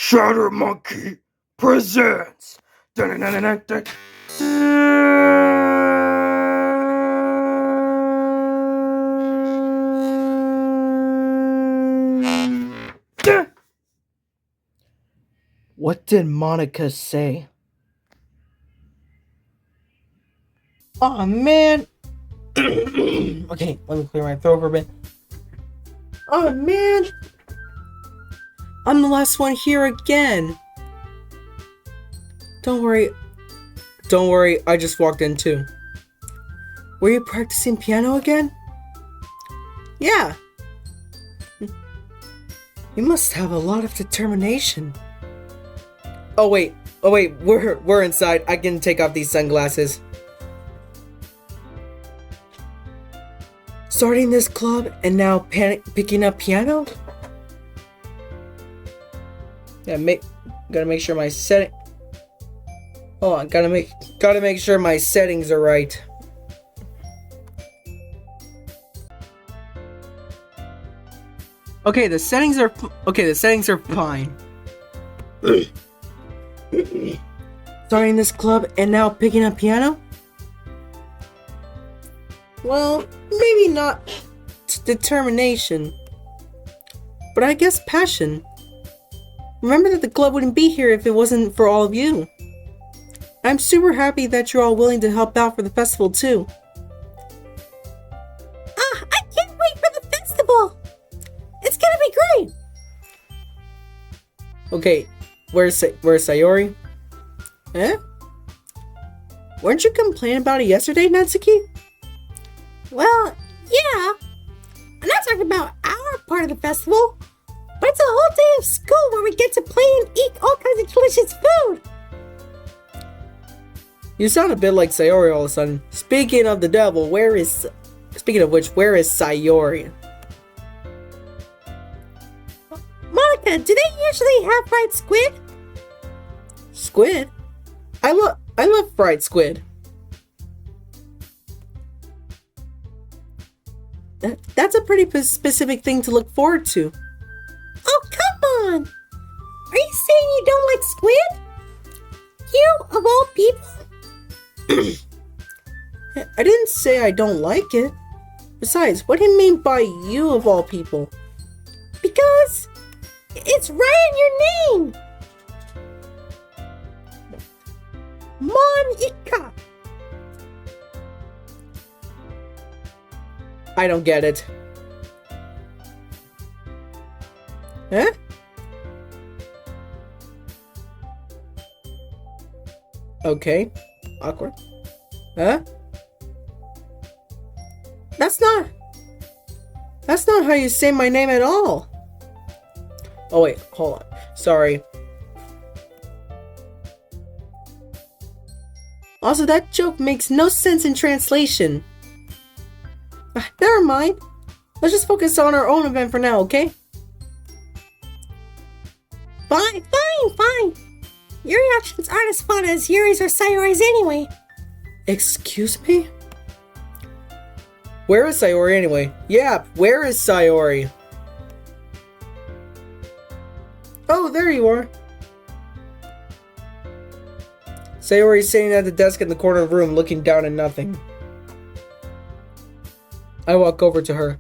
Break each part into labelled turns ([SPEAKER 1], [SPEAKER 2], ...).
[SPEAKER 1] Shadow Monkey presents. Dun-dun-dun-dun-dun. What did Monika say? Oh man. Okay, let me clear my throat for a bit. Oh man. I'm the last one here again. Don't worry, I just walked in too. Were you practicing piano again? Yeah. You must have a lot of determination. Oh wait, we're inside. I can take off these sunglasses. Starting this club and now picking up piano? Yeah, gotta make sure my setting. Hold on, gotta make sure my settings are right. Okay, the settings are fine. Starting this club and now picking up piano? Well, maybe not determination, but I guess passion. Remember that the club wouldn't be here if it wasn't for all of you. I'm super happy that you're all willing to help out for the festival too.
[SPEAKER 2] I can't wait for the festival! It's gonna be great!
[SPEAKER 1] Okay, where's Sayori? Eh? Weren't you complaining about it yesterday, Natsuki?
[SPEAKER 2] Well, yeah. I'm not talking about our part of the festival, but it's a whole day of school where we get to play and eat all kinds of delicious food.
[SPEAKER 1] You sound a bit like Sayori all of a sudden. Speaking of which, where is Sayori?
[SPEAKER 2] Monika, do they usually have fried squid?
[SPEAKER 1] Squid? I love fried squid. That's a pretty specific thing to look forward to.
[SPEAKER 2] Oh, come on! Are you saying you don't like squid? You, of all people?
[SPEAKER 1] I didn't say I don't like it. Besides, what do you mean by you of all people?
[SPEAKER 2] Because it's right in your name! Monika!
[SPEAKER 1] I don't get it. Huh? Okay. Awkward. Huh? That's not how you say my name at all. Oh wait, hold on. Sorry. Also, that joke makes no sense in translation. Never mind. Let's just focus on our own event for now, okay?
[SPEAKER 2] Fine. Your reactions aren't as fun as Yuri's or Sayori's anyway.
[SPEAKER 1] Excuse me? Where is Sayori anyway? Yeah, where is Sayori? Oh, there you are. Sayori's sitting at the desk in the corner of the room looking down at nothing. I walk over to her.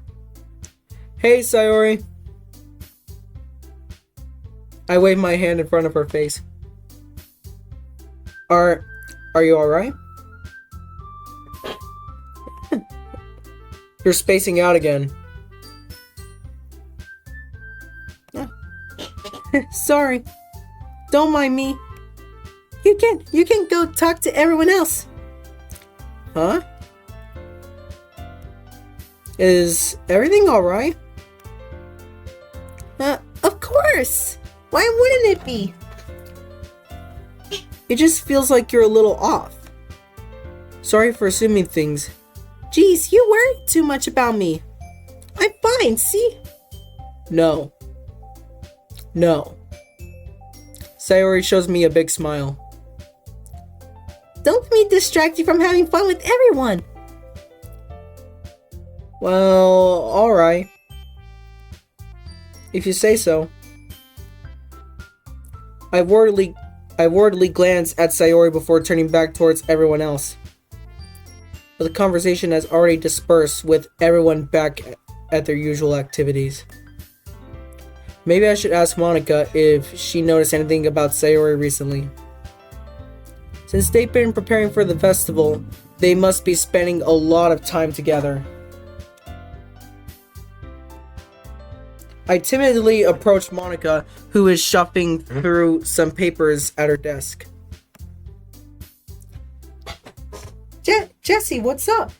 [SPEAKER 1] Hey, Sayori. I wave my hand in front of her face. Are you alright? You're spacing out again. Sorry. Don't mind me. You can go talk to everyone else. Huh? Is everything alright?
[SPEAKER 2] Of course! Why wouldn't it be?
[SPEAKER 1] It just feels like you're a little off. Sorry for assuming things.
[SPEAKER 2] Geez, you worry too much about me. I'm fine, see?
[SPEAKER 1] No. Sayori shows me a big smile.
[SPEAKER 2] Don't let me distract you from having fun with everyone.
[SPEAKER 1] Well, alright. If you say so. I worriedly glance at Sayori before turning back towards everyone else. But the conversation has already dispersed with everyone back at their usual activities. Maybe I should ask Monika if she noticed anything about Sayori recently. Since they've been preparing for the festival, they must be spending a lot of time together. I timidly approached Monika, who is shuffling through some papers at her desk.
[SPEAKER 2] Jessie, what's up?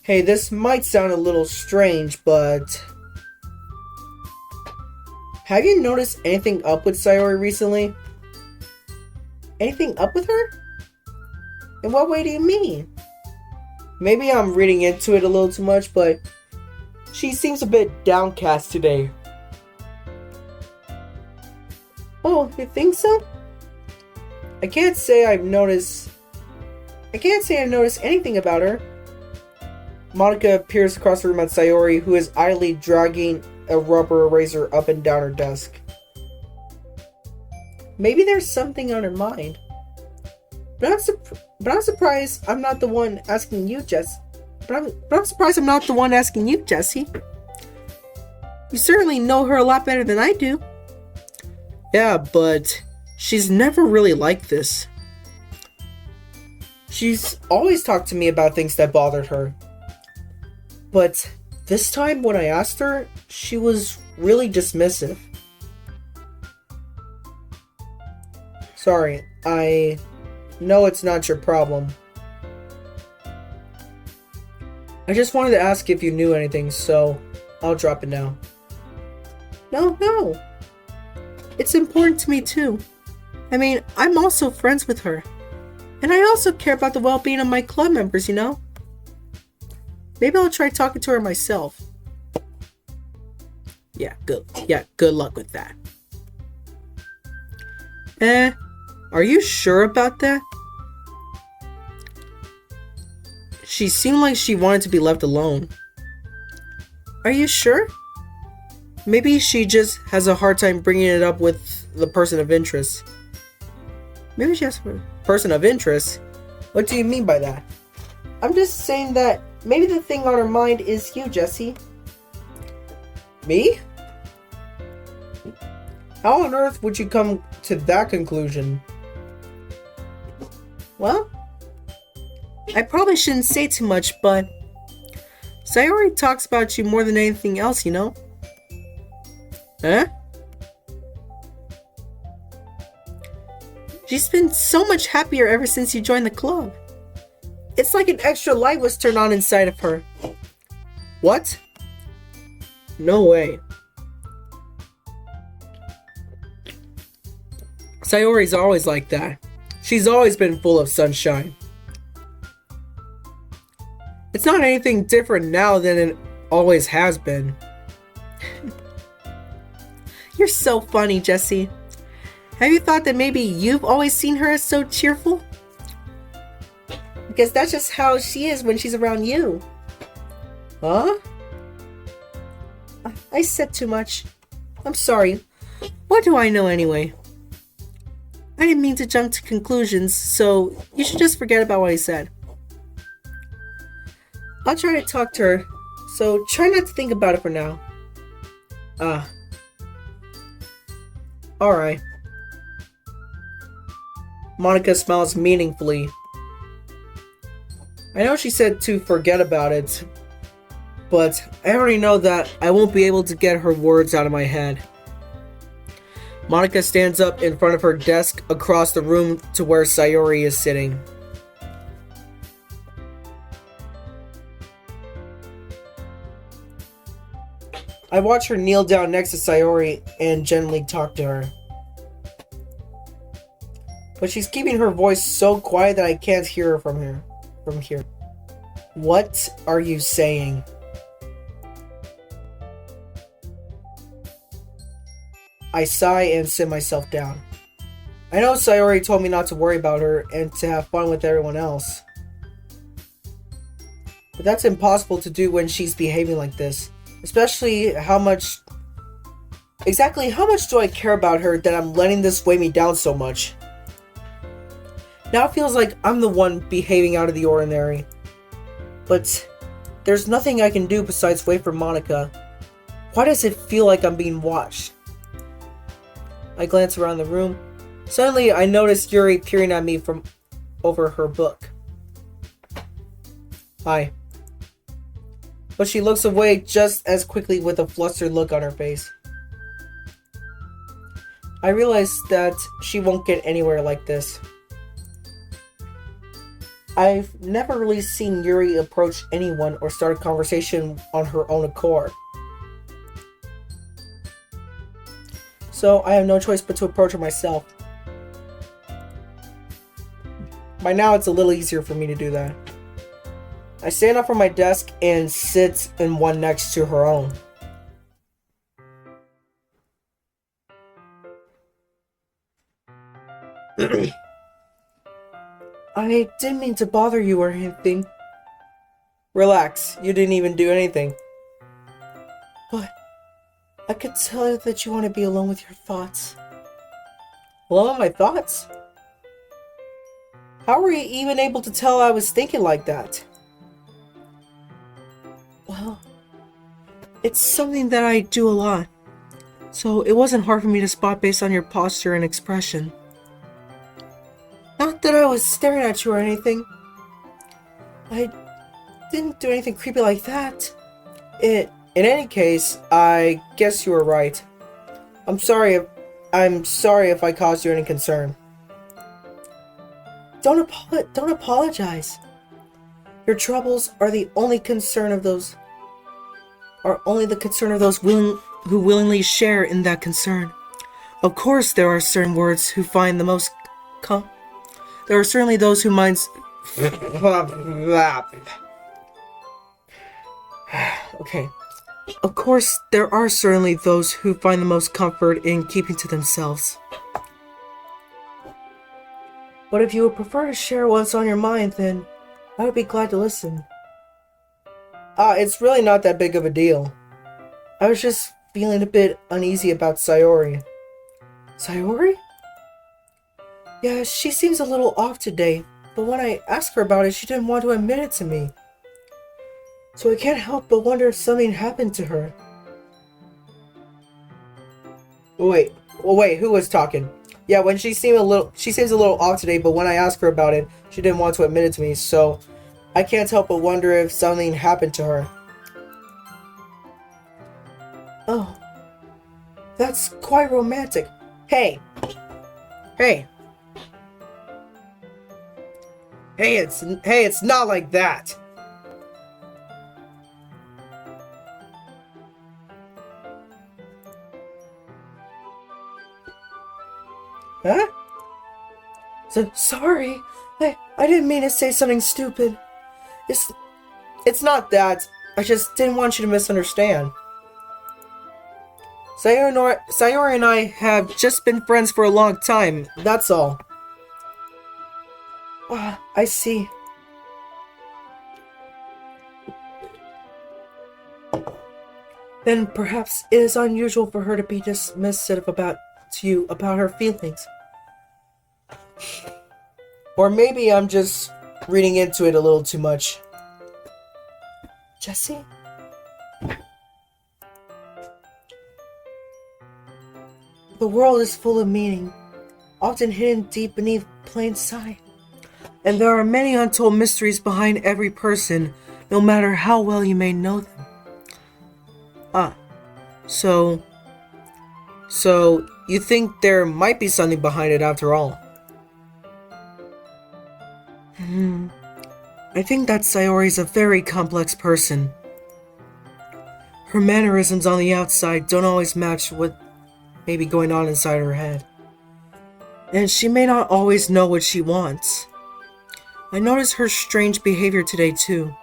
[SPEAKER 1] Hey, this might sound a little strange, but... have you noticed anything up with Sayori recently?
[SPEAKER 2] Anything up with her? In what way do you mean?
[SPEAKER 1] Maybe I'm reading into it a little too much, but she seems a bit downcast today.
[SPEAKER 2] Oh, you think so?
[SPEAKER 1] I can't say I've noticed anything about her. Monika peers across the room at Sayori, who is idly dragging a rubber eraser up and down her desk.
[SPEAKER 2] Maybe there's something on her mind. But I'm surprised I'm not the one asking you, Jess. But I'm surprised I'm not the one asking you, Jessie. You certainly know her a lot better than I do.
[SPEAKER 1] Yeah, but she's never really like this. She's always talked to me about things that bothered her. But this time when I asked her, she was really dismissive. Sorry, I know it's not your problem. I just wanted to ask if you knew anything, so I'll drop it now.
[SPEAKER 2] No. It's important to me too. I mean, I'm also friends with her. And I also care about the well-being of my club members, you know? Maybe I'll try talking to her myself.
[SPEAKER 1] Yeah, good luck with that. Are you sure about that? She seemed like she wanted to be left alone.
[SPEAKER 2] Are you sure?
[SPEAKER 1] Maybe she just has a hard time bringing it up with the person of interest.
[SPEAKER 2] Maybe she has a
[SPEAKER 1] person of interest? What do you mean by that?
[SPEAKER 2] I'm just saying that maybe the thing on her mind is you, Jessie.
[SPEAKER 1] Me? How on earth would you come to that conclusion?
[SPEAKER 2] Well, I probably shouldn't say too much, but Sayori talks about you more than anything else, you know?
[SPEAKER 1] Huh?
[SPEAKER 2] She's been so much happier ever since you joined the club. It's like an extra light was turned on inside of her.
[SPEAKER 1] What? No way. Sayori's always like that. She's always been full of sunshine. It's not anything different now than it always has been.
[SPEAKER 2] You're so funny, Jessie. Have you thought that maybe you've always seen her as so cheerful? Because that's just how she is when she's around you.
[SPEAKER 1] Huh?
[SPEAKER 2] I said too much. I'm sorry. What do I know anyway? I didn't mean to jump to conclusions, so you should just forget about what I said. I'll try to talk to her, so try not to think about it for now.
[SPEAKER 1] Alright. Monika smiles meaningfully. I know she said to forget about it, but I already know that I won't be able to get her words out of my head. Monika stands up in front of her desk across the room to where Sayori is sitting. I watch her kneel down next to Sayori and gently talk to her. But she's keeping her voice so quiet that I can't hear her from here. What are you saying? I sigh and sit myself down. I know Sayori told me not to worry about her and to have fun with everyone else. But that's impossible to do when she's behaving like this. Especially how much Exactly how much do I care about her that I'm letting this weigh me down so much? Now it feels like I'm the one behaving out of the ordinary. But there's nothing I can do besides wait for Monika. Why does it feel like I'm being watched? I glance around the room. Suddenly, I notice Yuri peering at me from over her book. Hi. But she looks away just as quickly with a flustered look on her face. I realize that she won't get anywhere like this. I've never really seen Yuri approach anyone or start a conversation on her own accord. So I have no choice but to approach her myself. By now it's a little easier for me to do that. I stand up from my desk and sit in one next to her own. I didn't mean to bother you or anything. Relax, you didn't even do anything. But I could tell that you want to be alone with your thoughts. Alone with my thoughts? How were you even able to tell I was thinking like that? Well, it's something that I do a lot, so it wasn't hard for me to spot based on your posture and expression. Not that I was staring at you or anything. I didn't do anything creepy like that. In any case, I guess you were right. I'm sorry if I caused you any concern. Don't apologize. Your troubles are the only concern of those who willingly share in that concern. Of course, there are certain words who find the most there are certainly those who minds. Okay. Of course, there are certainly those who find the most comfort in keeping to themselves. But if you would prefer to share what's on your mind, then I would be glad to listen. It's really not that big of a deal. I was just feeling a bit uneasy about Sayori. Sayori? Yeah, she seems a little off today, but when I asked her about it, she didn't want to admit it to me. So I can't help but wonder if something happened to her. Wait, who was talking? Yeah, when she seems a little off today, but when I asked her about it, she didn't want to admit it to me, so I can't help but wonder if something happened to her. Oh, that's quite romantic. Hey, it's not like that. Huh? Sorry. I didn't mean to say something stupid. It's not that. I just didn't want you to misunderstand. Sayori and I have just been friends for a long time, that's all. Ah, I see. Then perhaps it is unusual for her to be dismissive about her feelings. Or maybe I'm just reading into it a little too much. Jesse? The world is full of meaning, often hidden deep beneath plain sight. And there are many untold mysteries behind every person, no matter how well you may know them. So you think there might be something behind it after all? I think that Sayori's a very complex person. Her mannerisms on the outside don't always match what may be going on inside her head. And she may not always know what she wants. I notice her strange behavior today too.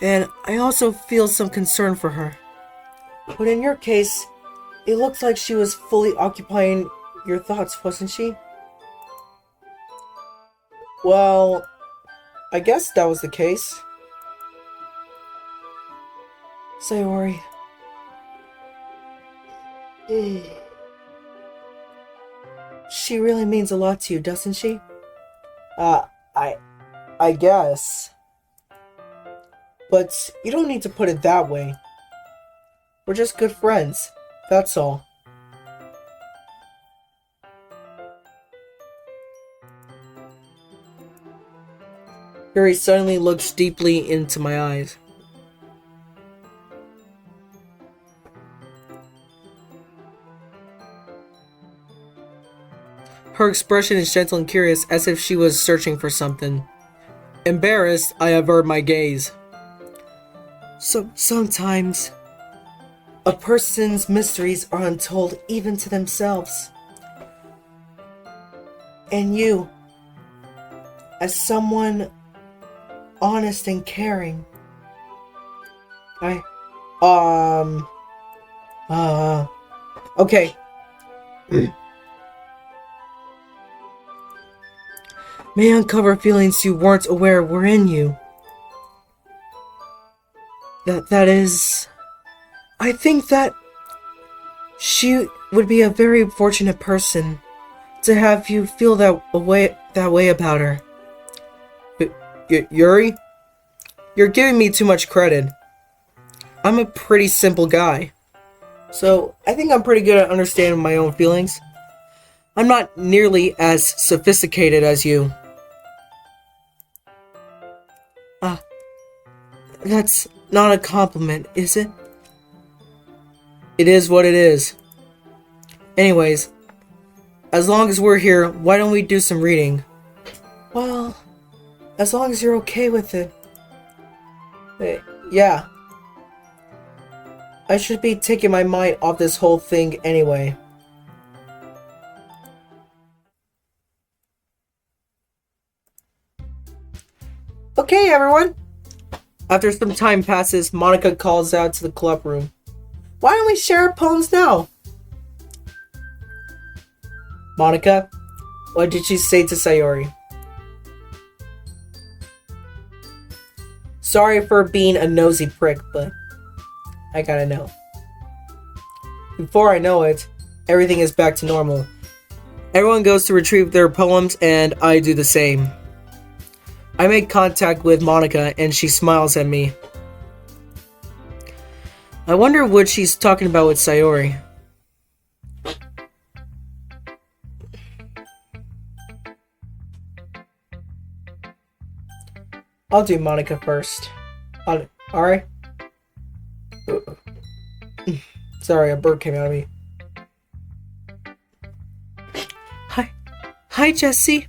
[SPEAKER 1] And I also feel some concern for her. But in your case, it looks like she was fully occupying your thoughts, wasn't she? Well, I guess that was the case. Sayori.
[SPEAKER 2] She really means a lot to you, doesn't she?
[SPEAKER 1] I guess. But you don't need to put it that way. We're just good friends. That's all. Yuri suddenly looks deeply into my eyes. Her expression is gentle and curious, as if she was searching for something. Embarrassed, I avert my gaze. Sometimes, a person's mysteries are untold even to themselves. And you, as someone honest and caring, okay. May uncover feelings you weren't aware were in you. That is... I think that she would be a very fortunate person to have you feel that way about her. Yuri? You're giving me too much credit. I'm a pretty simple guy. So, I think I'm pretty good at understanding my own feelings. I'm not nearly as sophisticated as you. That's not a compliment, is it? It is what it is. Anyways, as long as we're here, why don't we do some reading? Well, as long as you're okay with it. Yeah. I should be taking my mind off this whole thing anyway. Okay, everyone. After some time passes, Monika calls out to the club room. Why don't we share our poems now? Monika, what did she say to Sayori? Sorry for being a nosy prick, but I gotta know. Before I know it, everything is back to normal. Everyone goes to retrieve their poems, and I do the same. I make contact with Monika, and she smiles at me. I wonder what she's talking about with Sayori. I'll do Monika first. Alright? Sorry, a bird came out of me. Hi, Jesse.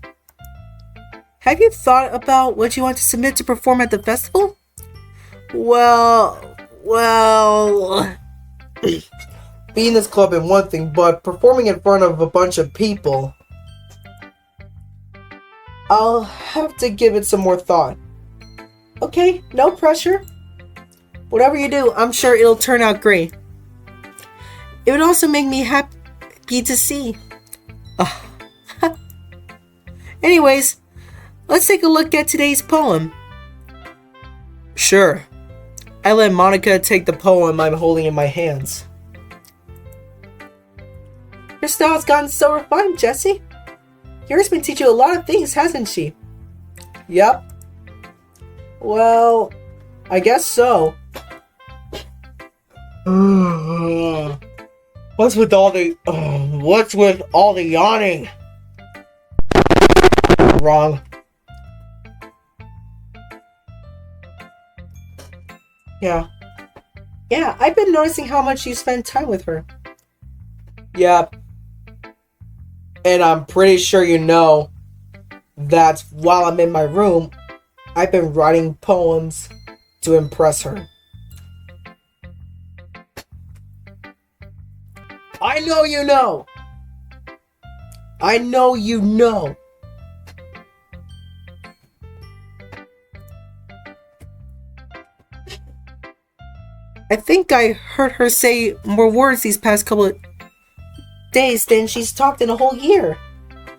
[SPEAKER 1] Have you thought about what you want to submit to perform at the festival? Well... Being in this club is one thing, but performing in front of a bunch of people... I'll have to give it some more thought. Okay, no pressure. Whatever you do, I'm sure it'll turn out great. It would also make me happy to see. Anyways, let's take a look at today's poem. Sure. I let Monika take the poem I'm holding in my hands. Your style's gotten so refined, Jesse. Yuri's been teaching you a lot of things, hasn't she? Yep. Well, I guess so. What's with all the yawning? Wrong. Yeah, I've been noticing how much you spend time with her. Yep. And I'm pretty sure you know that while I'm in my room, I've been writing poems to impress her. I know you know! I know you know! I think I heard her say more words these past couple of days than she's talked in a whole year.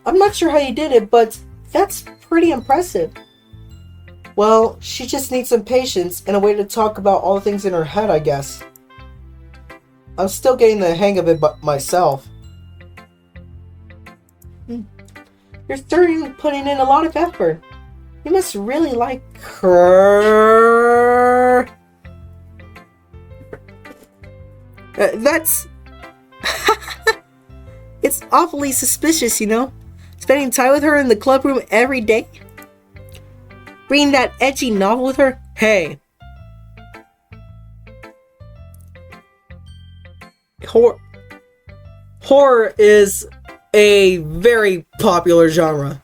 [SPEAKER 1] I'm not sure how you did it, but that's pretty impressive. Well, she just needs some patience and a way to talk about all the things in her head, I guess. I'm still getting the hang of it myself. You're certainly putting in a lot of effort. You must really like her. That's... It's awfully suspicious, you know? Spending time with her in the club room every day? Reading that edgy novel with her? Hey. Horror is a very popular genre.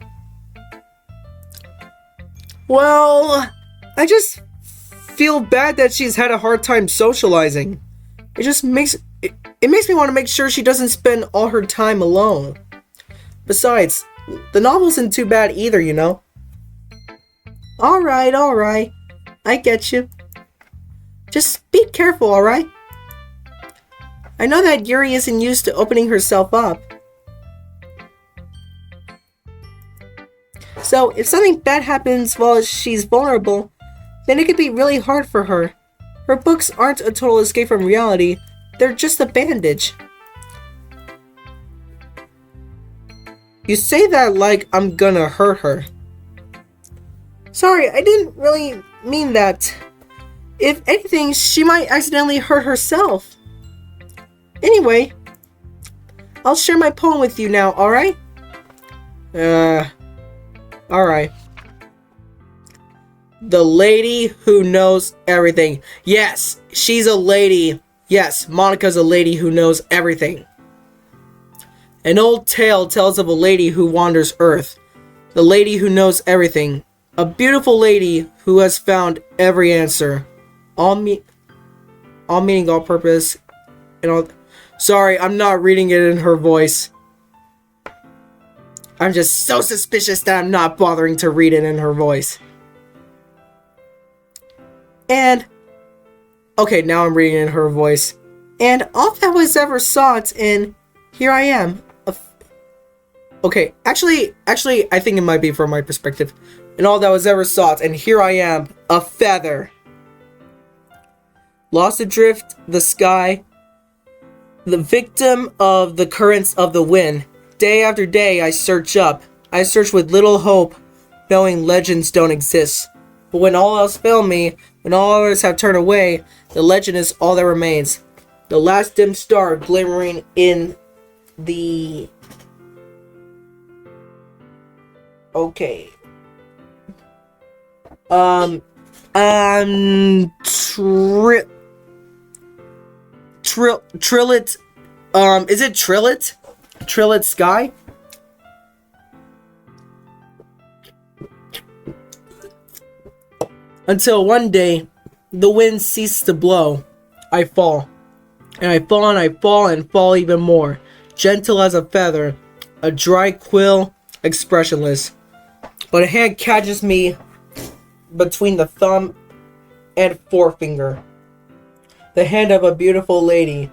[SPEAKER 1] Well, I just feel bad that she's had a hard time socializing. It just makes me want to make sure she doesn't spend all her time alone. Besides, the novel isn't too bad either, you know. Alright. I get you. Just be careful, alright? I know that Yuri isn't used to opening herself up. So, if something bad happens while she's vulnerable, then it could be really hard for her. Her books aren't a total escape from reality, they're just a bandage. You say that like I'm gonna hurt her. Sorry, I didn't really mean that. If anything, she might accidentally hurt herself. Anyway, I'll share my poem with you now, alright? Alright. The lady who knows everything. Yes, she's a lady. Yes, Monika's a lady who knows everything. An old tale tells of a lady who wanders Earth. The lady who knows everything. A beautiful lady who has found every answer. All meaning, all purpose, and all... Sorry, I'm not reading it in her voice. I'm just so suspicious that I'm not bothering to read it in her voice. And... Okay, now I'm reading it in her voice. And all that was ever sought, and here I am. Okay, actually, I think it might be from my perspective. And all that was ever sought, and here I am, a feather. Lost adrift, the sky, the victim of the currents of the wind. Day after day I search up. I search with little hope, knowing legends don't exist. But when all else fail me, when all others have turned away, the legend is all that remains. The last dim star glimmering in the... Okay. Trillet, is it Trillet? Trillet Sky? Until one day, the wind ceases to blow. I fall. And I fall and I fall and fall even more. Gentle as a feather. A dry quill, expressionless. But a hand catches me between the thumb and forefinger. The hand of a beautiful lady.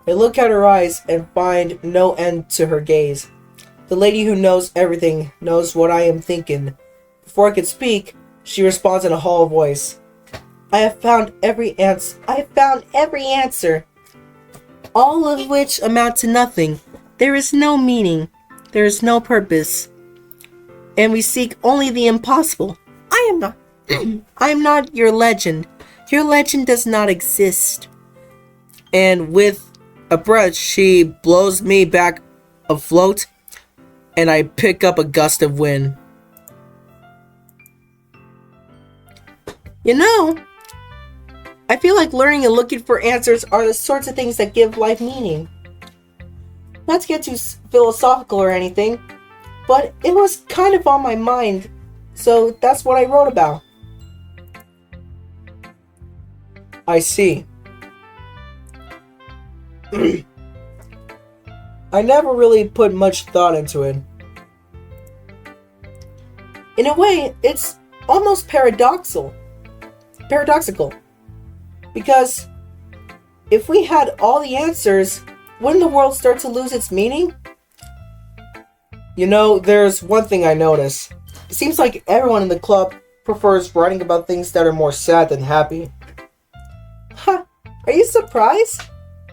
[SPEAKER 1] I look at her eyes and find no end to her gaze. The lady who knows everything knows what I am thinking. Before I could speak, she responds in a hollow voice. I have found every answer. All of which amount to nothing. There is no meaning. There is no purpose. And we seek only the impossible. I am not your legend. Your legend does not exist. And with a breath, she blows me back afloat, and I pick up a gust of wind. You know, I feel like learning and looking for answers are the sorts of things that give life meaning. Not to get too philosophical or anything, but it was kind of on my mind, so that's what I wrote about. I see. I never really put much thought into it. In a way, it's almost paradoxical. Because if we had all the answers, wouldn't the world start to lose its meaning? You know, there's one thing I notice. It seems like everyone in the club prefers writing about things that are more sad than happy. Huh, are you surprised?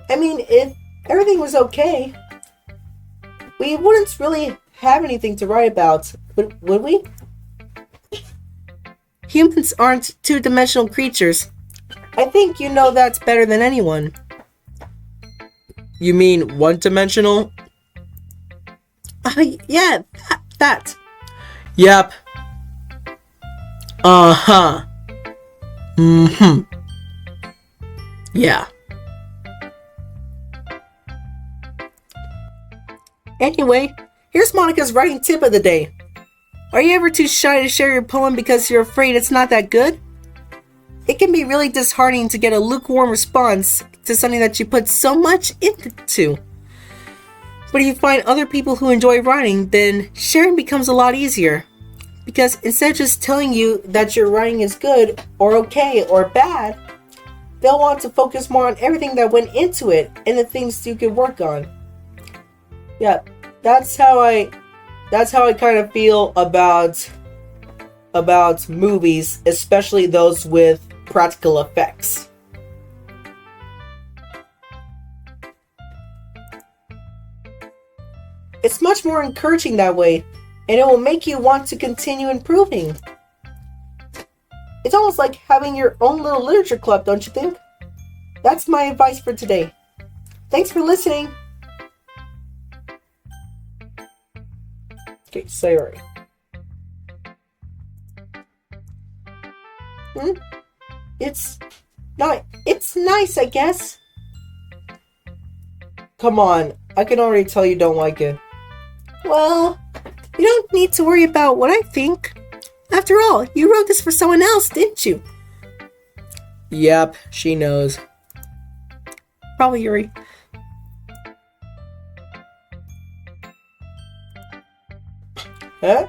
[SPEAKER 2] I mean, if everything was okay, we wouldn't really have anything to write about, would we? Humans aren't two-dimensional creatures. I think you know that's better than anyone.
[SPEAKER 1] You mean one-dimensional?
[SPEAKER 2] Yeah, that.
[SPEAKER 1] Yep. Uh-huh. Mm-hmm. Yeah.
[SPEAKER 2] Anyway, here's Monika's writing tip of the day. Are you ever too shy to share your poem because you're afraid it's not that good? It can be really disheartening to get a lukewarm response to something that you put so much into. But if you find other people who enjoy writing, then sharing becomes a lot easier. Because instead of just telling you that your writing is good, or okay, or bad, they'll want to focus more on everything that went into it and the things you could work on. Yeah, that's how I kind of feel about movies, especially those with practical effects. It's much more encouraging that way, and it will make you want to continue improving. It's almost like having your own little literature club, don't you think? That's my advice for today. Thanks for listening. Okay, Sayori. It's nice, I guess. Come on, I can already tell you don't like it. Well, you don't need to worry about what I think. After all, you wrote this for someone else, didn't you?
[SPEAKER 1] Yep, she knows.
[SPEAKER 2] Probably Yuri. Huh?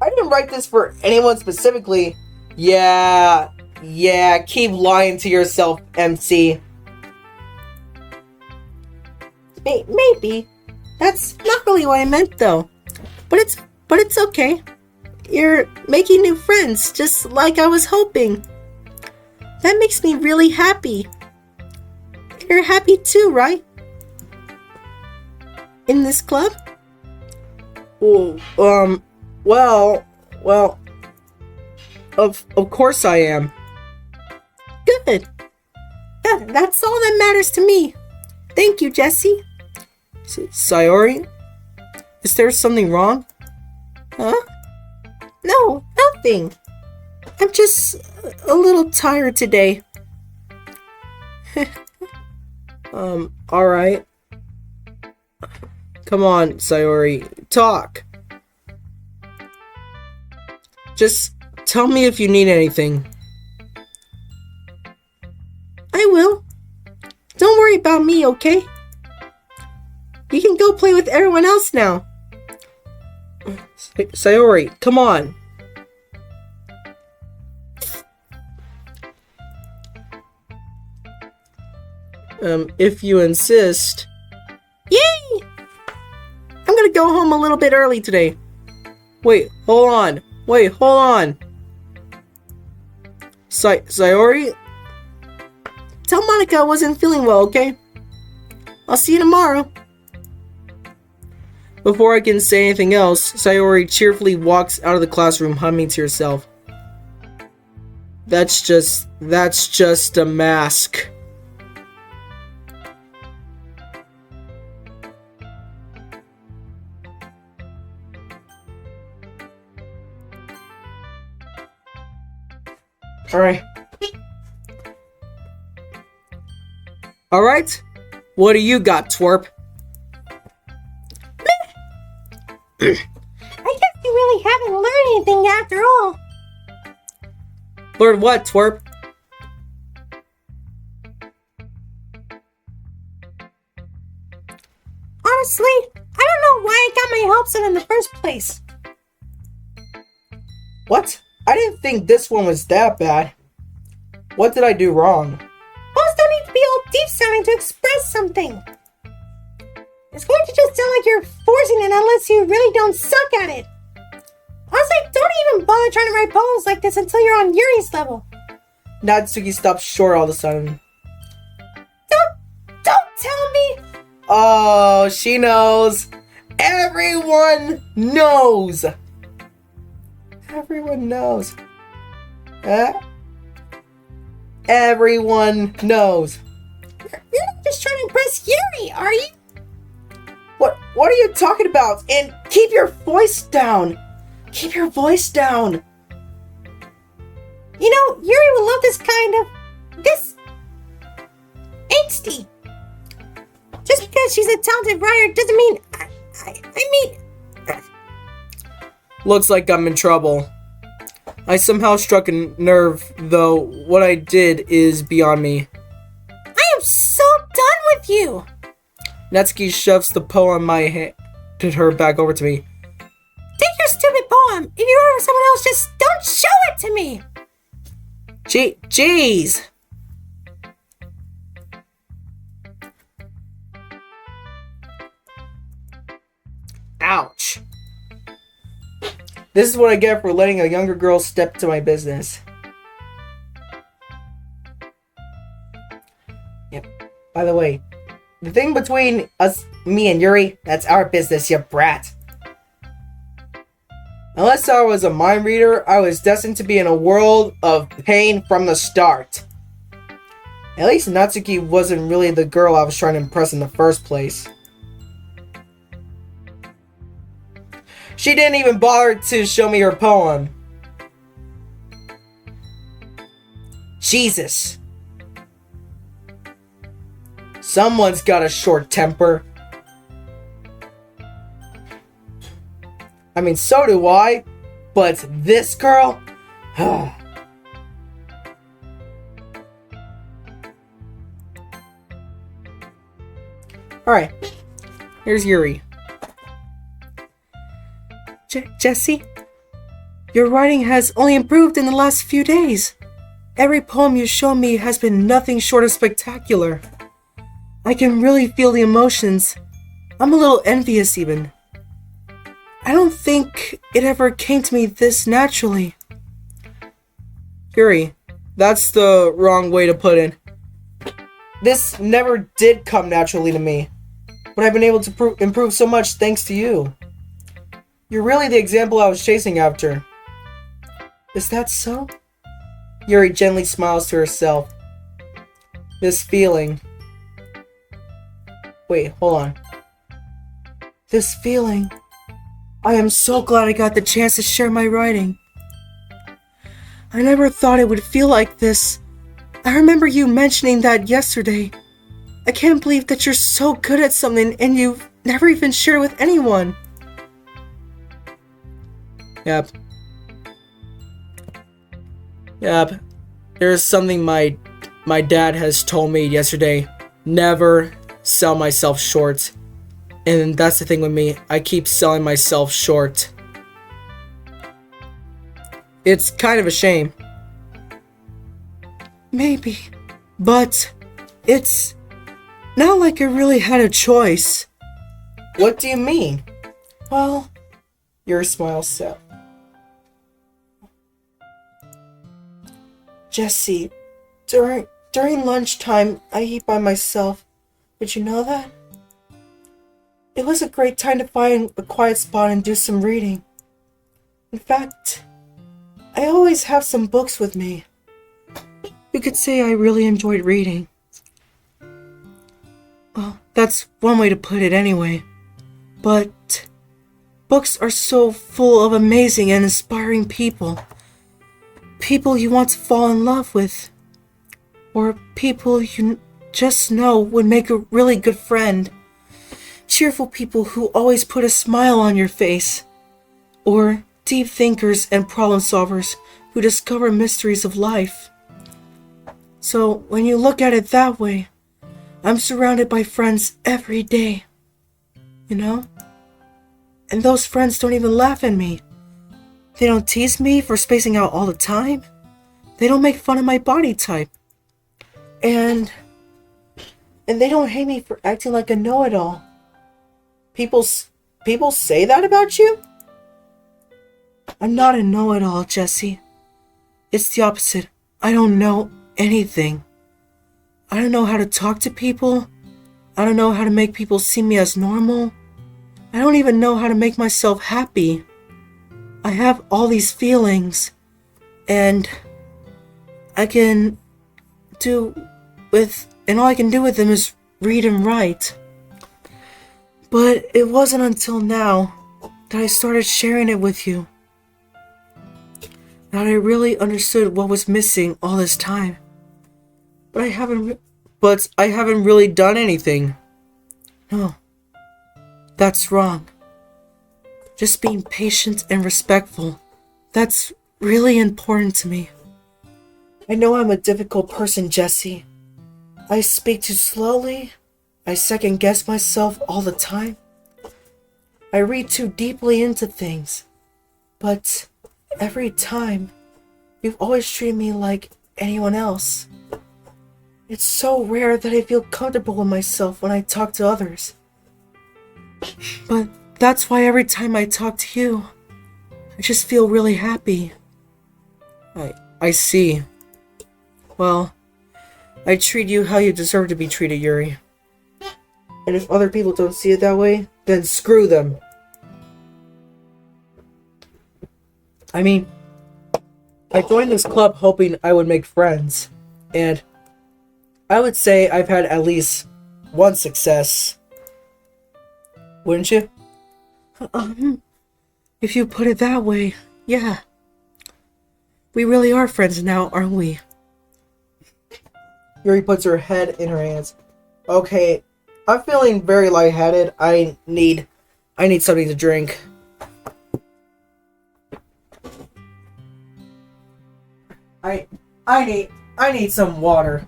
[SPEAKER 2] I didn't write this for anyone specifically.
[SPEAKER 1] Yeah, keep lying to yourself, MC.
[SPEAKER 2] Maybe. That's not really what I meant, though. But it's okay. You're making new friends, just like I was hoping. That makes me really happy. You're happy too, right? In this club?
[SPEAKER 1] Well, of course I am.
[SPEAKER 2] Good. That's all that matters to me. Thank you, Jesse.
[SPEAKER 1] Sayori? Is there something wrong?
[SPEAKER 2] Huh? No, nothing. I'm just a little tired today.
[SPEAKER 1] Alright. Come on, Sayori, talk. Just tell me if you need anything.
[SPEAKER 2] I will. Don't worry about me, okay? You can go play with everyone else now.
[SPEAKER 1] Sayori, come on. If you insist.
[SPEAKER 2] Yay! I'm gonna go home a little bit early today.
[SPEAKER 1] Wait, hold on. Sayori?
[SPEAKER 2] Tell Monika I wasn't feeling well, okay? I'll see you tomorrow.
[SPEAKER 1] Before I can say anything else, Sayori cheerfully walks out of the classroom, humming to herself. That's just a mask. Alright? What do you got, twerp?
[SPEAKER 2] I guess you really haven't learned anything after all.
[SPEAKER 1] Learn what, twerp?
[SPEAKER 2] Honestly, I don't know why I got my hopes up in the first place.
[SPEAKER 1] What? I didn't think this one was that bad. What did I do wrong?
[SPEAKER 2] Poems don't need to be all deep sounding to express something. It's going to just sound like you're forcing it unless you really don't suck at it. Honestly, don't even bother trying to write poems like this until you're on Yuri's level.
[SPEAKER 1] Natsuki stopped short all of a sudden. Oh, she knows. Everyone knows. Everyone knows. Everyone knows.
[SPEAKER 2] You're not just trying to impress Yuri, are you?
[SPEAKER 1] What are you talking about? And keep your voice down. Keep your voice down.
[SPEAKER 2] You know, Yuri will love this angsty. Just because she's a talented writer doesn't mean, I mean...
[SPEAKER 1] Looks like I'm in trouble. I somehow struck a nerve, though what I did is beyond me.
[SPEAKER 2] I am so done with you!
[SPEAKER 1] Natsuki shoves the poem I handed her back over to me.
[SPEAKER 2] Take your stupid poem. If you write for someone else, just don't show it to me!
[SPEAKER 1] Jeez! Ouch. This is what I get for letting a younger girl step to my business. Yep. By the way, the thing between me and Yuri, that's our business, you brat. Unless I was a mind reader, I was destined to be in a world of pain from the start. At least Natsuki wasn't really the girl I was trying to impress in the first place. She didn't even bother to show me her poem. Jesus. Someone's got a short temper. I mean, so do I. But this girl? Alright. Here's Yuri. Jesse, your writing has only improved in the last few days. Every poem you show me has been nothing short of spectacular. I can really feel the emotions. I'm a little envious even. I don't think it ever came to me this naturally. Yuri, that's the wrong way to put it. This never did come naturally to me, but I've been able to improve so much thanks to you. You're really the example I was chasing after. Is that so? Yuri gently smiles to herself. This feeling... Wait, hold on. This feeling... I am so glad I got the chance to share my writing. I never thought it would feel like this. I remember you mentioning that yesterday. I can't believe that you're so good at something and you've never even shared it with anyone. Yep. There's something my dad has told me yesterday. Never sell myself short. And that's the thing with me. I keep selling myself short. It's kind of a shame. Maybe. But it's not like I really had a choice. What do you mean? Well, your smile set. Jesse, during lunchtime, I eat by myself. Did you know that? It was a great time to find a quiet spot and do some reading. In fact, I always have some books with me. You could say I really enjoyed reading. Well, that's one way to put it anyway. But books are so full of amazing and inspiring people. People you want to fall in love with. Or people you just know would make a really good friend. Cheerful people who always put a smile on your face. Or deep thinkers and problem solvers who discover mysteries of life. So when you look at it that way, I'm surrounded by friends every day. You know? And those friends don't even laugh at me. They don't tease me for spacing out all the time. They don't make fun of my body type. And they don't hate me for acting like a know-it-all. People say that about you? I'm not a know-it-all, Jesse. It's the opposite. I don't know anything. I don't know how to talk to people. I don't know how to make people see me as normal. I don't even know how to make myself happy. I have all these feelings, and I can do with, and all I can do with them is read and write. But it wasn't until now that I started sharing it with you that I really understood what was missing all this time. But I haven't really done anything. No, that's wrong. Just being patient and respectful. That's really important to me. I know I'm a difficult person, Jesse. I speak too slowly. I second guess myself all the time. I read too deeply into things. But every time, you've always treated me like anyone else. It's so rare that I feel comfortable with myself when I talk to others. But that's why every time I talk to you, I just feel really happy. I see. Well, I treat you how you deserve to be treated, Yuri. And if other people don't see it that way, then screw them. I mean, I joined this club hoping I would make friends, and I would say I've had at least one success. Wouldn't you? If you put it that way, yeah. We really are friends now, aren't we? Yuri puts her head in her hands. Okay, I'm feeling very lightheaded. I need something to drink. I need some water.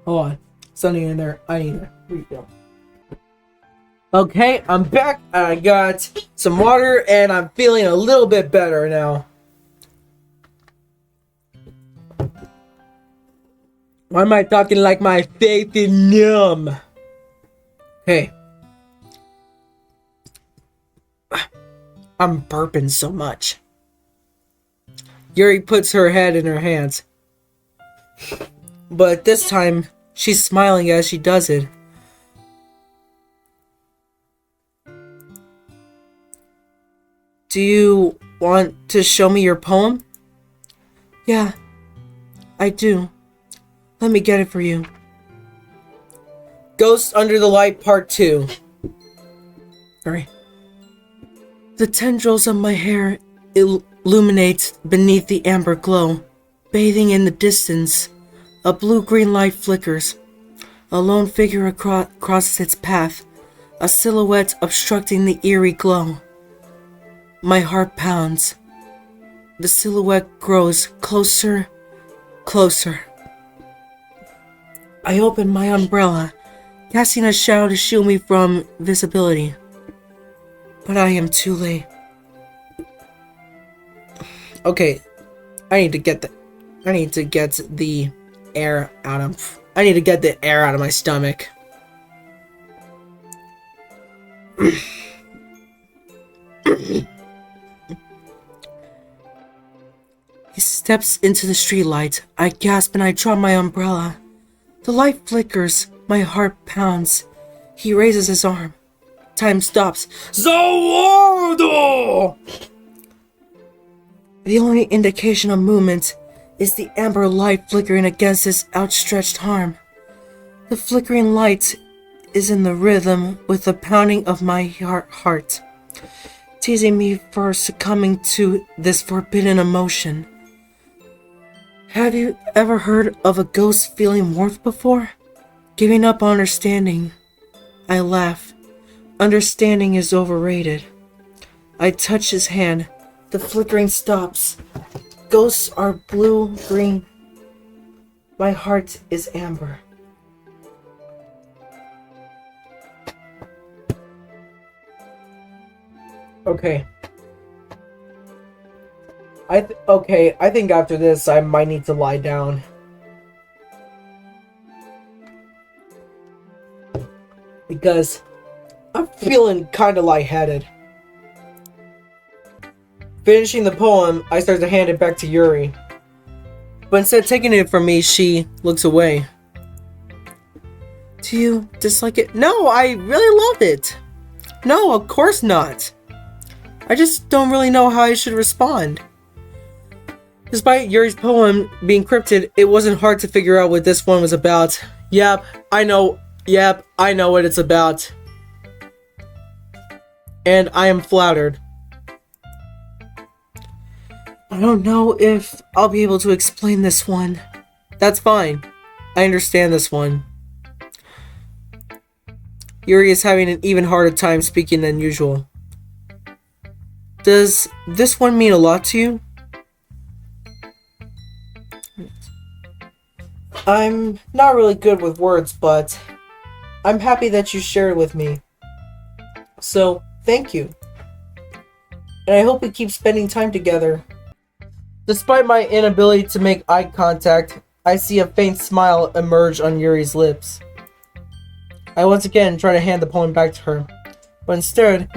[SPEAKER 1] Hold on. Something in there. I need a refill. Okay, I'm back. I got some water and I'm feeling a little bit better now. Why am I talking like my faith is numb? Hey. I'm burping so much. Yuri puts her head in her hands. But this time, she's smiling as she does it. Do you want to show me your poem? Yeah, I do. Let me get it for you. Ghost Under the Light Part 2. Alright. The tendrils of my hair illuminate beneath the amber glow. Bathing in the distance, a blue-green light flickers. A lone figure crosses its path, a silhouette obstructing the eerie glow. My heart pounds. The silhouette grows closer, closer. I open my umbrella, casting a shadow to shield me from visibility. But I am too late. Okay, I need to get the air out of. I need to get the air out of my stomach. He steps into the streetlight. I gasp and I drop my umbrella. The light flickers. My heart pounds. He raises his arm. Time stops. Zawardo! The only indication of movement is the amber light flickering against his outstretched arm. The flickering light is in the rhythm with the pounding of my heart, teasing me for succumbing to this forbidden emotion. Have you ever heard of a ghost feeling warmth before? Giving up on understanding. I laugh. Understanding is overrated. I touch his hand. The flickering stops. Ghosts are blue-green. My heart is amber. Okay. I think after this I might need to lie down. Because I'm feeling kinda lightheaded. Finishing the poem, I start to hand it back to Yuri. But instead of taking it from me, she looks away. Do you dislike it? No, I really love it. No, of course not. I just don't really know how I should respond. Despite Yuri's poem being cryptid, it wasn't hard to figure out what this one was about. Yep, I know what it's about. And I am flattered. I don't know if I'll be able to explain this one. That's fine. I understand this one. Yuri is having an even harder time speaking than usual. Does this one mean a lot to you? I'm not really good with words, but I'm happy that you shared it with me. So, thank you. And I hope we keep spending time together. Despite my inability to make eye contact, I see a faint smile emerge on Yuri's lips. I once again try to hand the poem back to her, but instead,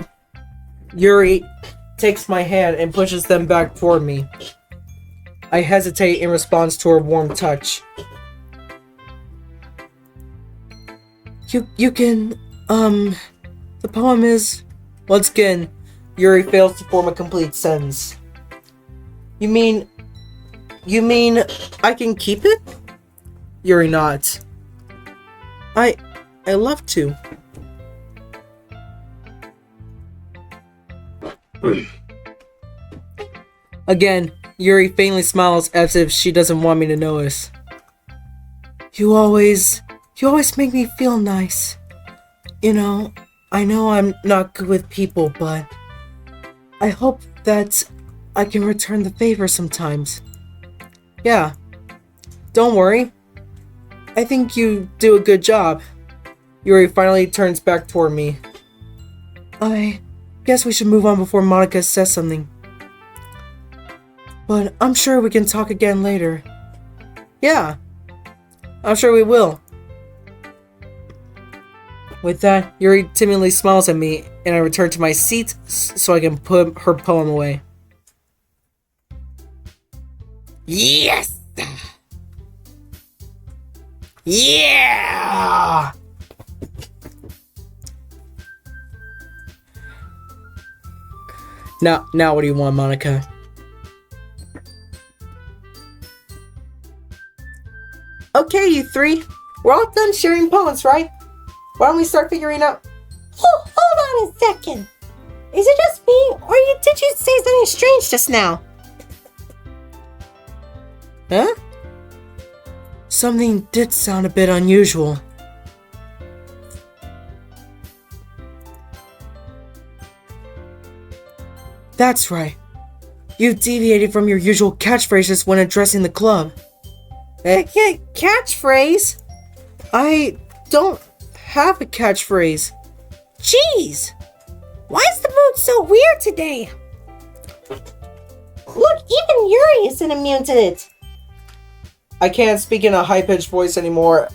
[SPEAKER 1] Yuri takes my hand and pushes them back toward me. I hesitate in response to her warm touch. You can, the poem is... Once again, Yuri fails to form a complete sentence. You mean I can keep it? Yuri nods. I love to. Again, Yuri faintly smiles as if she doesn't want me to notice. You always make me feel nice. You know, I know I'm not good with people, but I hope that I can return the favor sometimes. Yeah, don't worry. I think you do a good job. Yuri finally turns back toward me. I guess we should move on before Monika says something. But I'm sure we can talk again later. Yeah, I'm sure we will. With that, Yuri timidly smiles at me, and I return to my seat so I can put her poem away. Yes! Yeah! Now what do you want, Monika? Okay, you three. We're all done sharing poems, right? Why don't we start figuring out...
[SPEAKER 3] Hold on a second. Is it just me, or did you say something strange just now?
[SPEAKER 1] Huh? Something did sound a bit unusual. That's right. You deviated from your usual catchphrases when addressing the club. Catchphrase? I don't have a catchphrase.
[SPEAKER 3] Jeez! Why is the mood so weird today? Look, even Yuri isn't immune to it.
[SPEAKER 1] I can't speak in a high-pitched voice anymore.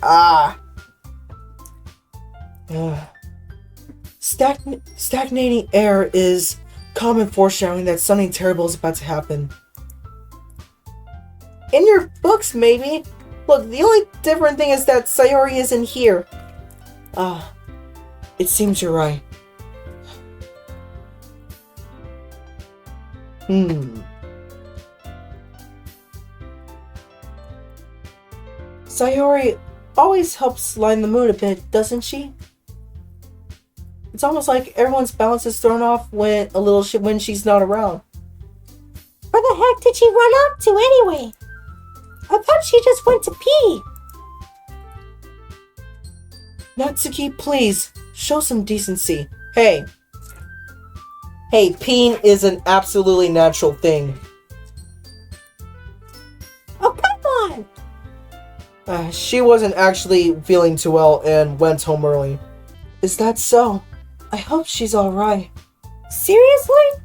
[SPEAKER 1] Stagnating air is common foreshadowing that something terrible is about to happen. In your books, maybe. Look, the only different thing is that Sayori isn't here. It seems you're right. Sayori always helps lighten the mood a bit, doesn't she? It's almost like everyone's balance is thrown off when she's not around.
[SPEAKER 3] Where the heck did she run off to anyway? I thought she just went to pee.
[SPEAKER 1] Natsuki, please, show some decency. Hey, peeing is an absolutely natural thing.
[SPEAKER 3] Oh, come
[SPEAKER 1] on! She wasn't actually feeling too well and went home early. Is that so? I hope she's alright.
[SPEAKER 3] Seriously?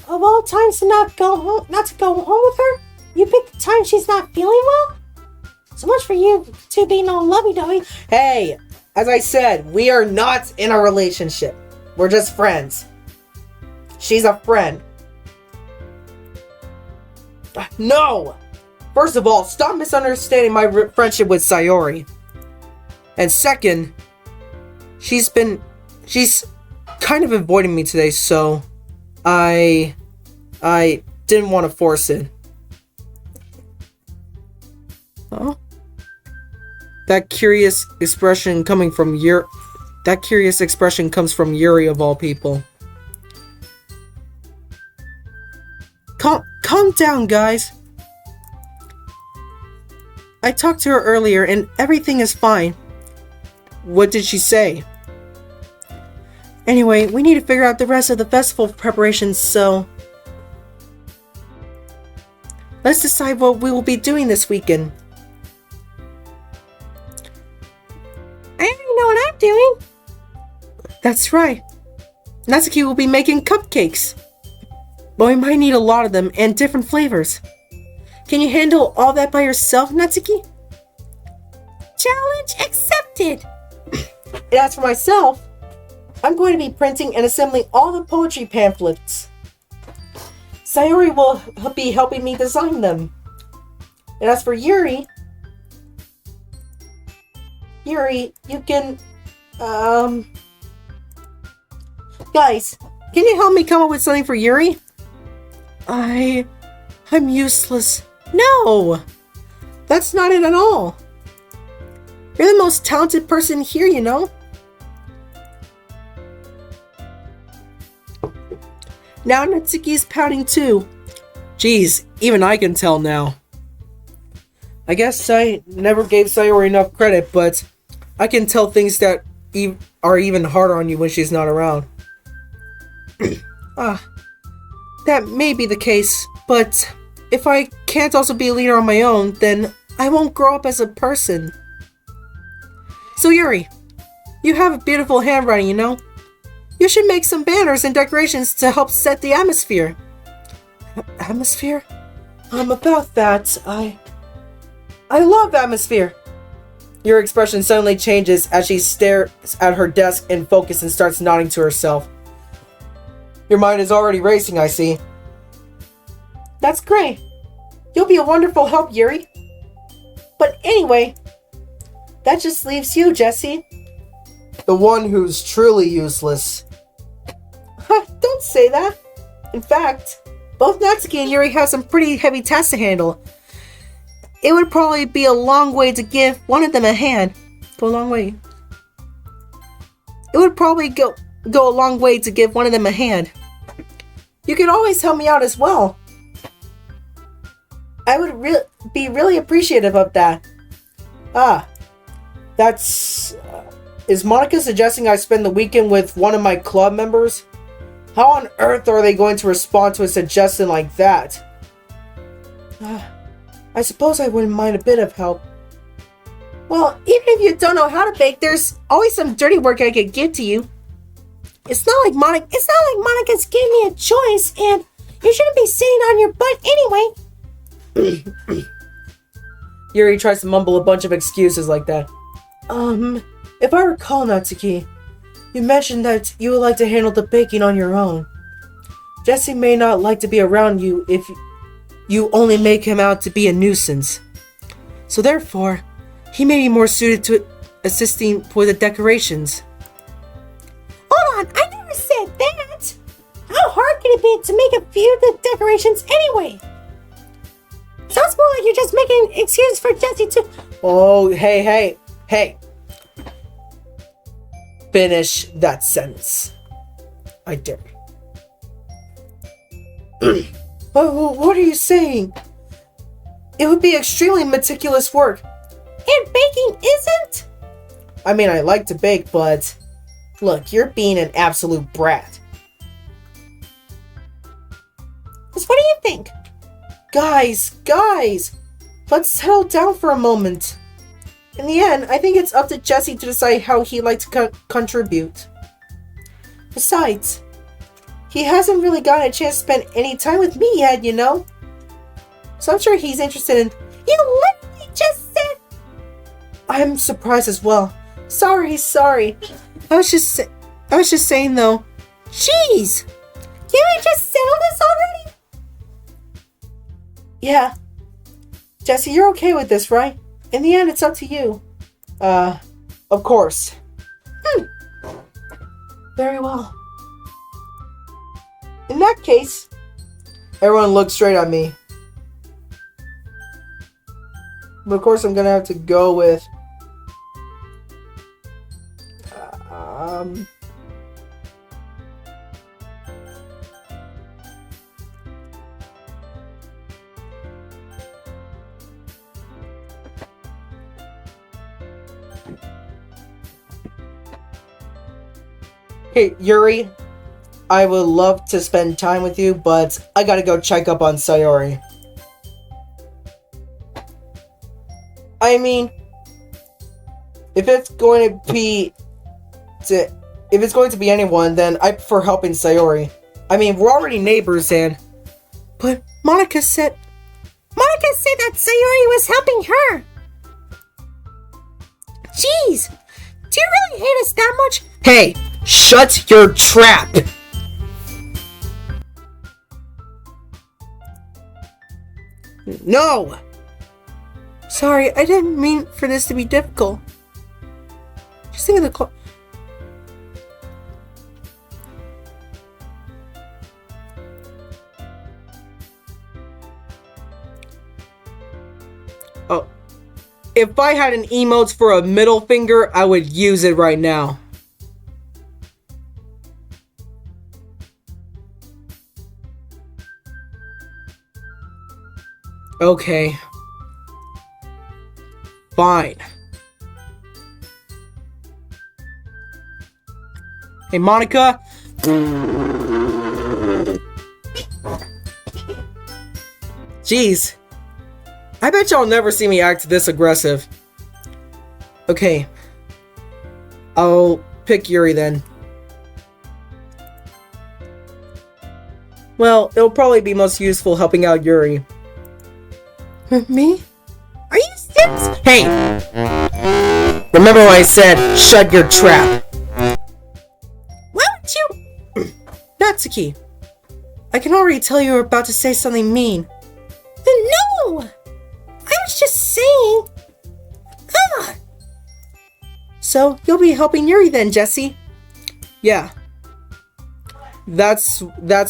[SPEAKER 3] Of all times to not to go home with her, you picked the time she's not feeling well? So much for you two being all lovey-dovey.
[SPEAKER 1] Hey, as I said, we are not in a relationship. We're just friends. She's a friend. No! First of all, stop misunderstanding my friendship with Sayori. And second, she's kind of avoiding me today, so I didn't want to force it. Huh? That curious expression comes from Yuri of all people. Calm down, guys. I talked to her earlier and everything is fine. What did she say? Anyway, we need to figure out the rest of the festival preparations, so let's decide what we will be doing this weekend.
[SPEAKER 3] I already know what I'm doing.
[SPEAKER 1] That's right. Natsuki will be making cupcakes. But we might need a lot of them and different flavors. Can you handle all that by yourself, Natsuki?
[SPEAKER 3] Challenge accepted.
[SPEAKER 1] And as for myself, I'm going to be printing and assembling all the poetry pamphlets. Sayori will be helping me design them. And as for Yuri, you can, guys, can you help me come up with something for Yuri? I'm useless. No! That's not it at all. You're the most talented person here, you know? Now Natsuki's pouting too. Jeez, even I can tell now. I guess I never gave Sayori enough credit, but I can tell things that are even harder on you when she's not around. That may be the case, but if I can't also be a leader on my own, then I won't grow up as a person. So Yuri, you have a beautiful handwriting, you know? You should make some banners and decorations to help set the atmosphere. Atmosphere? About that, I love atmosphere. Your expression suddenly changes as she stares at her desk in focus and starts nodding to herself. Your mind is already racing, I see. That's great. You'll be a wonderful help, Yuri. But anyway, that just leaves you, Jesse. The one who's truly useless. Don't say that. In fact, both Natsuki and Yuri have some pretty heavy tasks to handle. It would probably be a long way to give one of them a hand. Go a long way. It would probably go a long way to give one of them a hand. You can always help me out as well. I would be really appreciative of that. That's... is Monika suggesting I spend the weekend with one of my club members? How on earth are they going to respond to a suggestion like that? I suppose I wouldn't mind a bit of help. Well, even if you don't know how to bake, there's always some dirty work I could give to you. It's not like Monika's giving me a choice, and you shouldn't be sitting on your butt anyway. Yuri tries to mumble a bunch of excuses like that. If I recall, Natsuki, you mentioned that you would like to handle the baking on your own. Jesse may not like to be around you if you only make him out to be a nuisance. So therefore, he may be more suited to assisting with the decorations.
[SPEAKER 3] Hold on, I never said that! How hard can it be to make a few of the decorations anyway? Sounds more like you're just making excuses for Jesse to...
[SPEAKER 1] Oh, hey. Finish that sentence. I dare you. What are you saying? It would be extremely meticulous work.
[SPEAKER 3] And baking isn't?
[SPEAKER 1] I mean, I like to bake, but... Look, you're being an absolute brat.
[SPEAKER 3] So what do you think?
[SPEAKER 1] Guys! Let's settle down for a moment. In the end, I think it's up to Jesse to decide how he'd like to contribute. Besides, he hasn't really gotten a chance to spend any time with me yet, you know? So I'm sure he's interested in...
[SPEAKER 3] You literally just said...
[SPEAKER 1] I'm surprised as well. Sorry. I was just saying though.
[SPEAKER 3] Jeez! Can't we just settle this already?
[SPEAKER 1] Yeah.
[SPEAKER 2] Jesse, you're okay with this, right? In the end, it's up to you. Of course.
[SPEAKER 3] Very well.
[SPEAKER 2] In that case, everyone look straight at me. But of course, I'm gonna have to go with. Hey, Yuri. I would love to spend time with you, but I gotta go check up on Sayori. I mean, if it's going to be anyone, then I prefer helping Sayori. I mean, we're already neighbors, and but Monika said
[SPEAKER 3] that Sayori was helping her. Jeez, do you really hate us that much?
[SPEAKER 2] Hey, shut your trap! No! Sorry, I didn't mean for this to be difficult. Just think of the Oh. If I had an emote for a middle finger, I would use it right now. Okay. Fine. Hey, Monika. Jeez. I bet y'all never see me act this aggressive. Okay. I'll pick Yuri then. Well, it'll probably be most useful helping out Yuri. Me?
[SPEAKER 3] Are you serious?
[SPEAKER 2] Hey! Remember what I said, shut your trap.
[SPEAKER 3] Why would you?
[SPEAKER 2] Natsuki, I can already tell you're about to say something mean.
[SPEAKER 3] No! I was just saying.
[SPEAKER 2] So, you'll be helping Yuri then, Jesse? Yeah. That's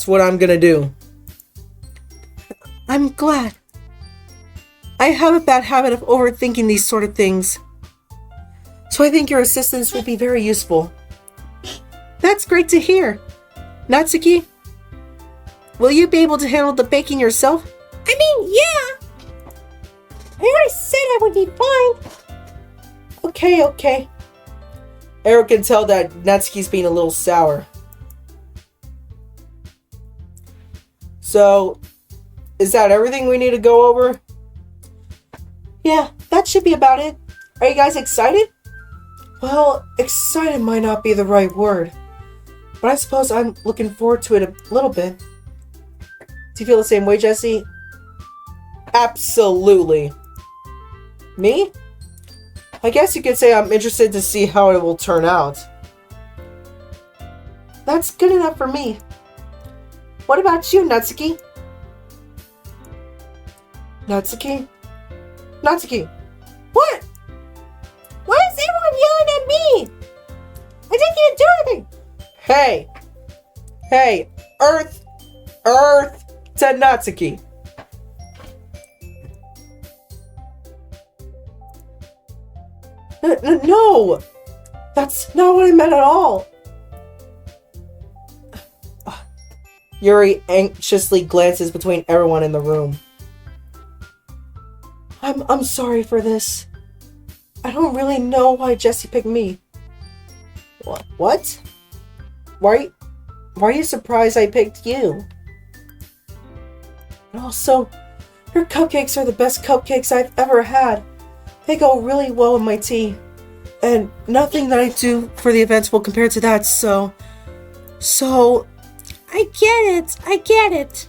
[SPEAKER 2] what I'm gonna do. I'm glad. I have a bad habit of overthinking these sort of things. So I think your assistance will be very useful. That's great to hear. Natsuki, will you be able to handle the baking yourself?
[SPEAKER 3] I mean, yeah. I already said I would be fine.
[SPEAKER 2] Okay. Ero can tell that Natsuki's being a little sour. So, is that everything we need to go over? Yeah, that should be about it. Are you guys excited? Well, excited might not be the right word, but I suppose I'm looking forward to it a little bit. Do you feel the same way, Jesse? Absolutely. Me? I guess you could say I'm interested to see how it will turn out. That's good enough for me. What about you, Natsuki? Natsuki? What?
[SPEAKER 3] Why is everyone yelling at me? I didn't do anything.
[SPEAKER 2] Hey, Earth to Natsuki. No, that's not what I meant at all. Yuri anxiously glances between everyone in the room. I'm sorry for this. I don't really know why Jesse picked me. What? Why are you surprised I picked you? And also, your cupcakes are the best cupcakes I've ever had. They go really well with my tea. And nothing that I do for the events will compare to that, so...
[SPEAKER 3] I get it.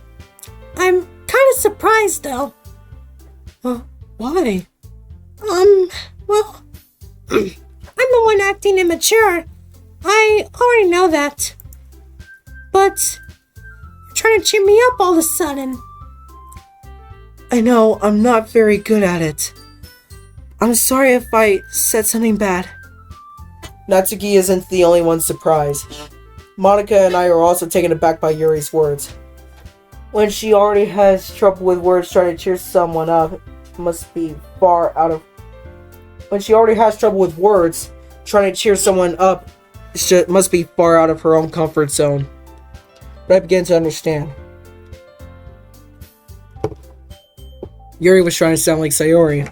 [SPEAKER 3] I'm kind of surprised, though.
[SPEAKER 2] Why?
[SPEAKER 3] Well, I'm the one acting immature. I already know that. But you're trying to cheer me up all of a sudden.
[SPEAKER 2] I know I'm not very good at it. I'm sorry if I said something bad. Natsuki isn't the only one surprised. Monika and I are also taken aback by Yuri's words. When she already has trouble with words trying to cheer someone up, it must be far out of... When she already has trouble with words trying to cheer someone up, it must be far out of her own comfort zone. But I begin to understand. Yuri was trying to sound like Sayori.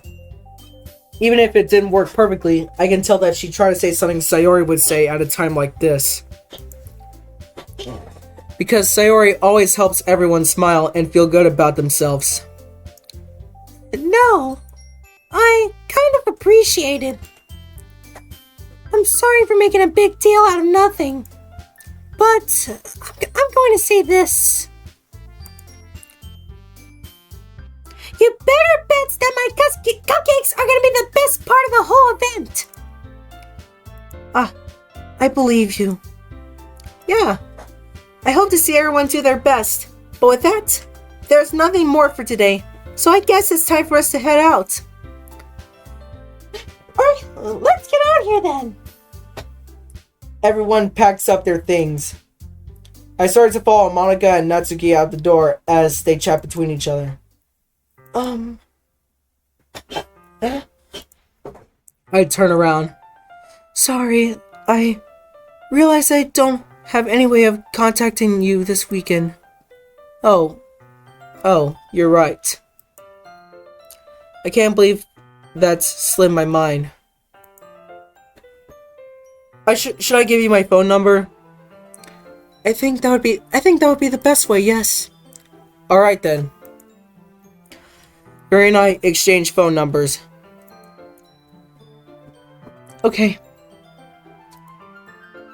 [SPEAKER 2] Even if it didn't work perfectly, I can tell that she tried to say something Sayori would say at a time like this. Because Sayori always helps everyone smile and feel good about themselves.
[SPEAKER 3] No, I kind of appreciate it. I'm sorry for making a big deal out of nothing, but I'm going to say this. You better bet that my cupcakes are going to be the best part of the whole event.
[SPEAKER 2] I believe you. Yeah, I hope to see everyone do their best. But with that, there's nothing more for today, so I guess it's time for us to head out.
[SPEAKER 3] Alright, let's get out of here then.
[SPEAKER 2] Everyone packs up their things. I started to follow Monika and Natsuki out the door as they chat between each other. I turn around. Sorry, I realize I don't have any way of contacting you this weekend. Oh, you're right. I can't believe that's slipped my mind. Should I give you my phone number? I think that would be the best way, yes. Alright then. Yuri and I exchange phone numbers. Okay.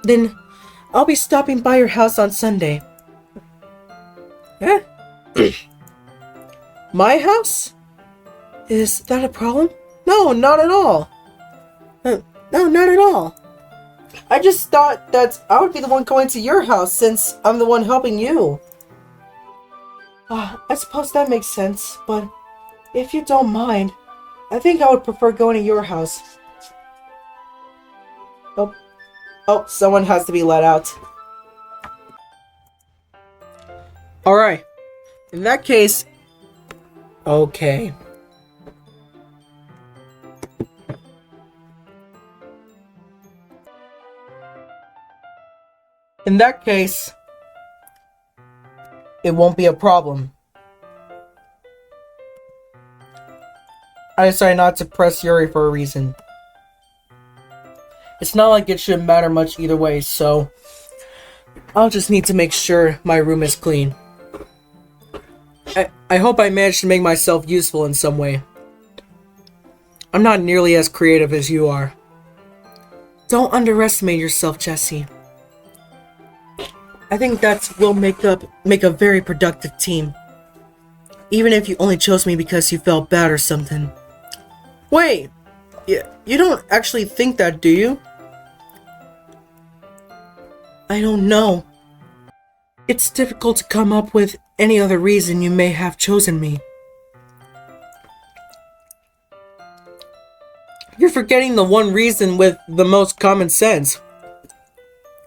[SPEAKER 2] Then I'll be stopping by your house on Sunday. Eh? My house? Is that a problem? No, not at all. No, not at all. I just thought that I would be the one going to your house since I'm the one helping you. I suppose that makes sense, but if you don't mind, I think I would prefer going to your house. Oh, someone has to be let out. Alright. In that case... Okay. In that case... It won't be a problem. I decided not to press Yuri for a reason. It's not like it should matter much either way, so I'll just need to make sure my room is clean. I hope I managed to make myself useful in some way. I'm not nearly as creative as you are. Don't underestimate yourself, Jesse. I think that will make a very productive team. Even if you only chose me because you felt bad or something. Wait! You don't actually think that, do you? I don't know. It's difficult to come up with any other reason you may have chosen me. You're forgetting the one reason with the most common sense.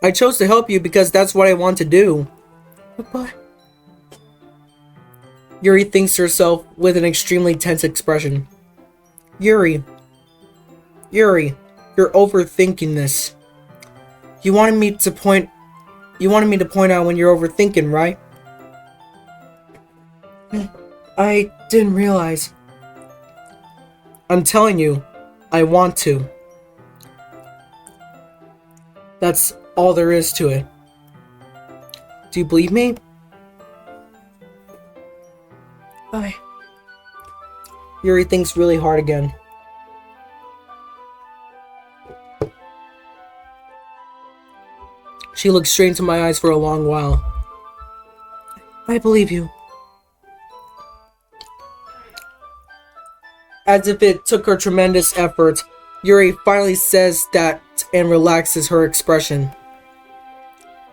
[SPEAKER 2] I chose to help you because that's what I want to do. But... Yuri thinks to herself with an extremely tense expression. Yuri, you're overthinking this. You wanted me to point out when you're overthinking, right? I didn't realize. I'm telling you, I want to. That's all there is to it. Do you believe me? Yuri thinks really hard again. She looks straight into my eyes for a long while. I believe you. As if it took her tremendous effort, Yuri finally says that and relaxes her expression.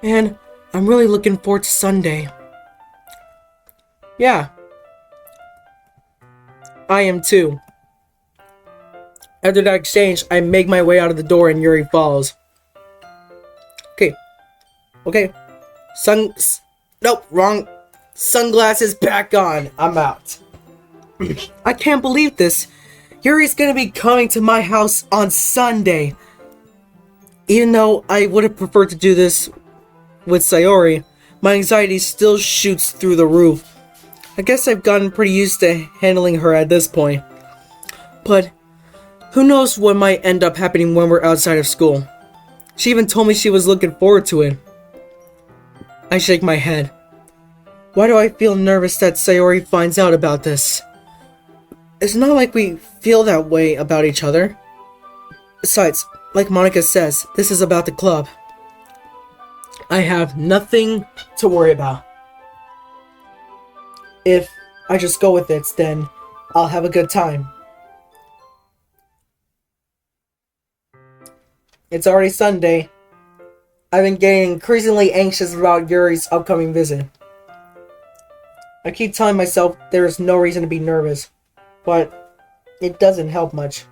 [SPEAKER 2] And I'm really looking forward to Sunday. Yeah.
[SPEAKER 1] I am too. After that exchange, I make my way out of the door and Yuri follows. Okay. Nope, wrong. Sunglasses back on. I'm out. I can't believe this. Yuri's gonna be coming to my house on Sunday. Even though I would have preferred to do this with Sayori, my anxiety still shoots through the roof. I guess I've gotten pretty used to handling her at this point. But who knows what might end up happening when we're outside of school. She even told me she was looking forward to it. I shake my head. Why do I feel nervous that Sayori finds out about this? It's not like we feel that way about each other. Besides, like Monika says, this is about the club. I have nothing to worry about. If I just go with it, then I'll have a good time. It's already Sunday. I've been getting increasingly anxious about Yuri's upcoming visit. I keep telling myself there is no reason to be nervous, but it doesn't help much.